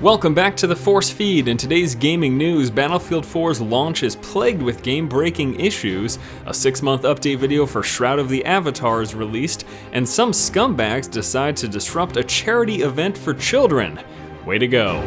Welcome back to the Force Feed. In today's gaming news, Battlefield 4's launch is plagued with game-breaking issues, a 6-month update video for Shroud of the Avatar is released, and some scumbags decide to disrupt a charity event for children. Way to go.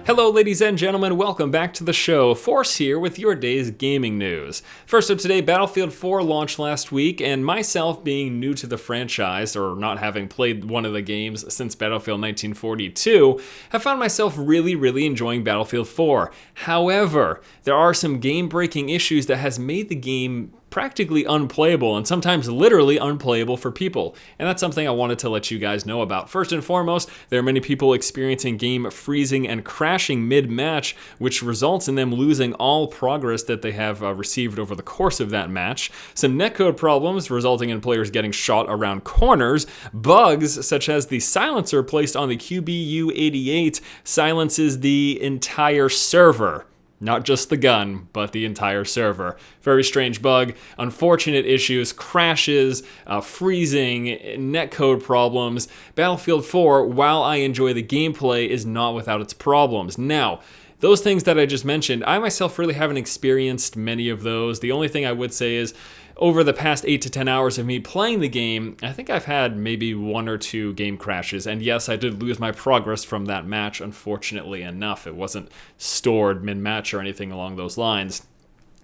Hello ladies and gentlemen, welcome back to the show. Force here with your day's gaming news. First up today, Battlefield 4 launched last week, and myself being new to the franchise, or not having played one of the games since Battlefield 1942, have found myself really enjoying Battlefield 4. However, there are some game-breaking issues that has made the game practically unplayable, and sometimes literally unplayable for people. And that's something I wanted to let you guys know about. First and foremost, there are many people experiencing game freezing and crashing mid-match, which results in them losing all progress that they have received over the course of that match. Some netcode problems resulting in players getting shot around corners. Bugs such as the silencer placed on the QBU-88 silences the entire server. Not just the gun, but the entire server. Very strange bug, unfortunate issues, crashes, freezing, netcode problems. Battlefield 4, while I enjoy the gameplay, is not without its problems. Now, those things that I just mentioned, I myself really haven't experienced many of those. The only thing I would say is, over the past 8 to 10 hours of me playing the game, I think I've had maybe 1 or 2 game crashes, and yes, I did lose my progress from that match, unfortunately enough. It wasn't stored mid-match or anything along those lines.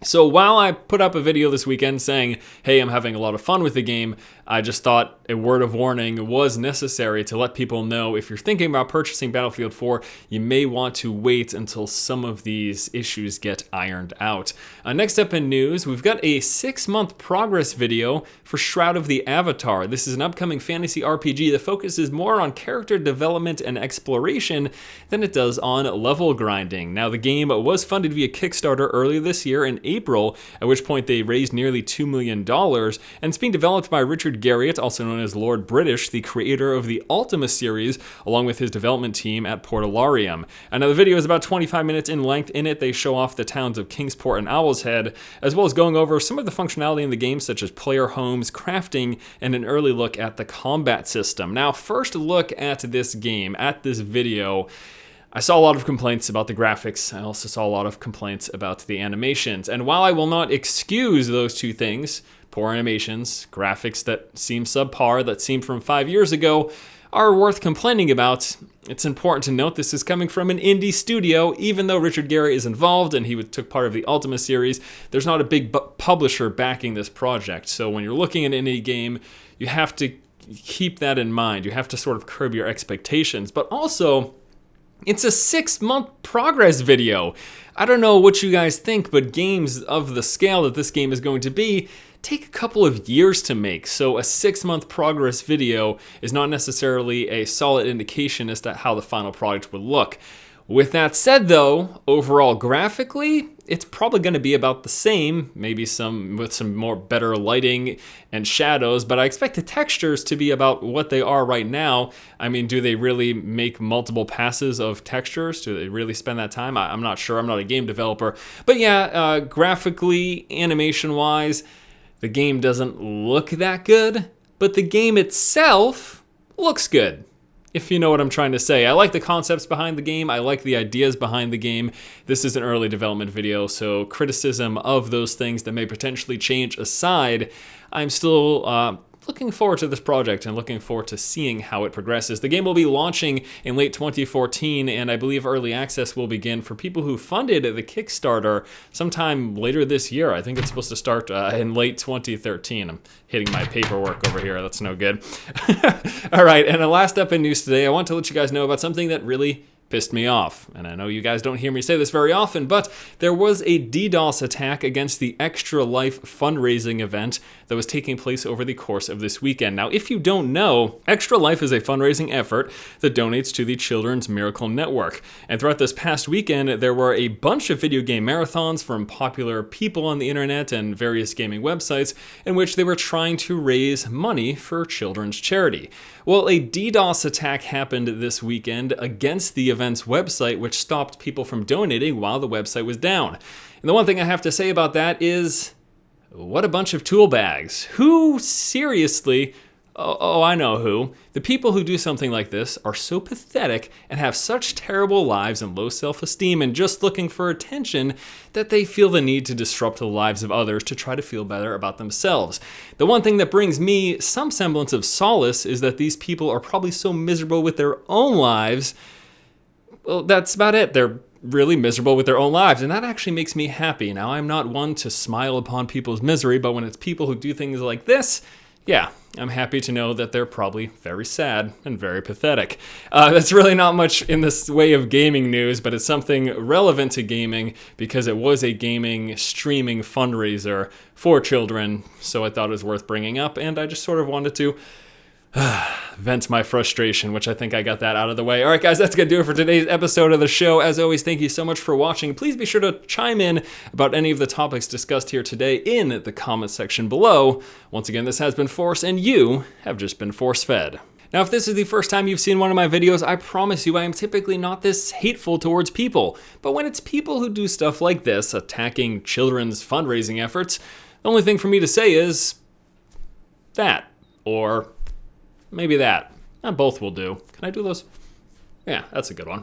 So while I put up a video this weekend saying, hey, I'm having a lot of fun with the game, I just thought a word of warning was necessary to let people know if you're thinking about purchasing Battlefield 4, you may want to wait until some of these issues get ironed out. Next up in news, we've got a 6-month progress video for Shroud of the Avatar. This is an upcoming fantasy RPG that focuses more on character development and exploration than it does on level grinding. Now, the game was funded via Kickstarter earlier this year in April, at which point they raised nearly $2 million, and it's being developed by Richard Garriott, also known as Lord British, the creator of the Ultima series, along with his development team at Portalarium. And now the video is about 25 minutes in length. In it, they show off the towns of Kingsport and Owl's Head, as well as going over some of the functionality in the game, such as player homes, crafting, and an early look at the combat system. Now, first look at this game, at this video. I saw a lot of complaints about the graphics. I also saw a lot of complaints about the animations. And while I will not excuse those two things, poor animations, graphics that seem subpar, that seem from 5 years ago, are worth complaining about, it's important to note this is coming from an indie studio. Even though Richard Garriott is involved and he took part of the Ultima series, there's not a big publisher backing this project. So when you're looking at an indie game, you have to keep that in mind. You have to sort of curb your expectations. But also, it's a 6-month progress video. I don't know what you guys think, but games of the scale that this game is going to be take a couple of years to make. So a 6-month progress video is not necessarily a solid indication as to how the final product would look. With that said though, overall graphically, it's probably going to be about the same, maybe with some more better lighting and shadows, but I expect the textures to be about what they are right now. I mean, do they really make multiple passes of textures? Do they really spend that time? I'm not sure. I'm not a game developer. But yeah, graphically, animation-wise, the game doesn't look that good, but the game itself looks good, if you know what I'm trying to say. I like the concepts behind the game. I like the ideas behind the game. This is an early development video, so criticism of those things that may potentially change aside, I'm still looking forward to this project and looking forward to seeing how it progresses. The game will be launching in late 2014, and I believe early access will begin for people who funded the Kickstarter sometime later this year. I think it's supposed to start in late 2013. I'm hitting my paperwork over here. That's no good. All right, and last up in news today, I want to let you guys know about something that really pissed me off. And I know you guys don't hear me say this very often, but there was a DDoS attack against the Extra Life fundraising event that was taking place over the course of this weekend. Now, if you don't know, Extra Life is a fundraising effort that donates to the Children's Miracle Network. And throughout this past weekend, there were a bunch of video game marathons from popular people on the internet and various gaming websites in which they were trying to raise money for children's charity. Well, a DDoS attack happened this weekend against the event's website, which stopped people from donating while the website was down. And the one thing I have to say about that is, what a bunch of tool bags. Who seriously Oh, I know who. The people who do something like this are so pathetic and have such terrible lives and low self-esteem and just looking for attention that they feel the need to disrupt the lives of others to try to feel better about themselves. The one thing that brings me some semblance of solace is that these people are probably so miserable with their own lives. Well, that's about it. They're really miserable with their own lives, and that actually makes me happy. Now, I'm not one to smile upon people's misery, but when it's people who do things like this, yeah, I'm happy to know that they're probably very sad and very pathetic. That's really not much in this way of gaming news, but it's something relevant to gaming because it was a gaming streaming fundraiser for children, so I thought it was worth bringing up, and I just sort of wanted to vent my frustration, which I think I got that out of the way. All right, guys, that's going to do it for today's episode of the show. As always, thank you so much for watching. Please be sure to chime in about any of the topics discussed here today in the comment section below. Once again, this has been Force, and you have just been force-fed. Now, if this is the first time you've seen one of my videos, I promise you I am typically not this hateful towards people. But when it's people who do stuff like this, attacking children's fundraising efforts, the only thing for me to say is that, or maybe that. Both will do. Can I do those? Yeah, that's a good one.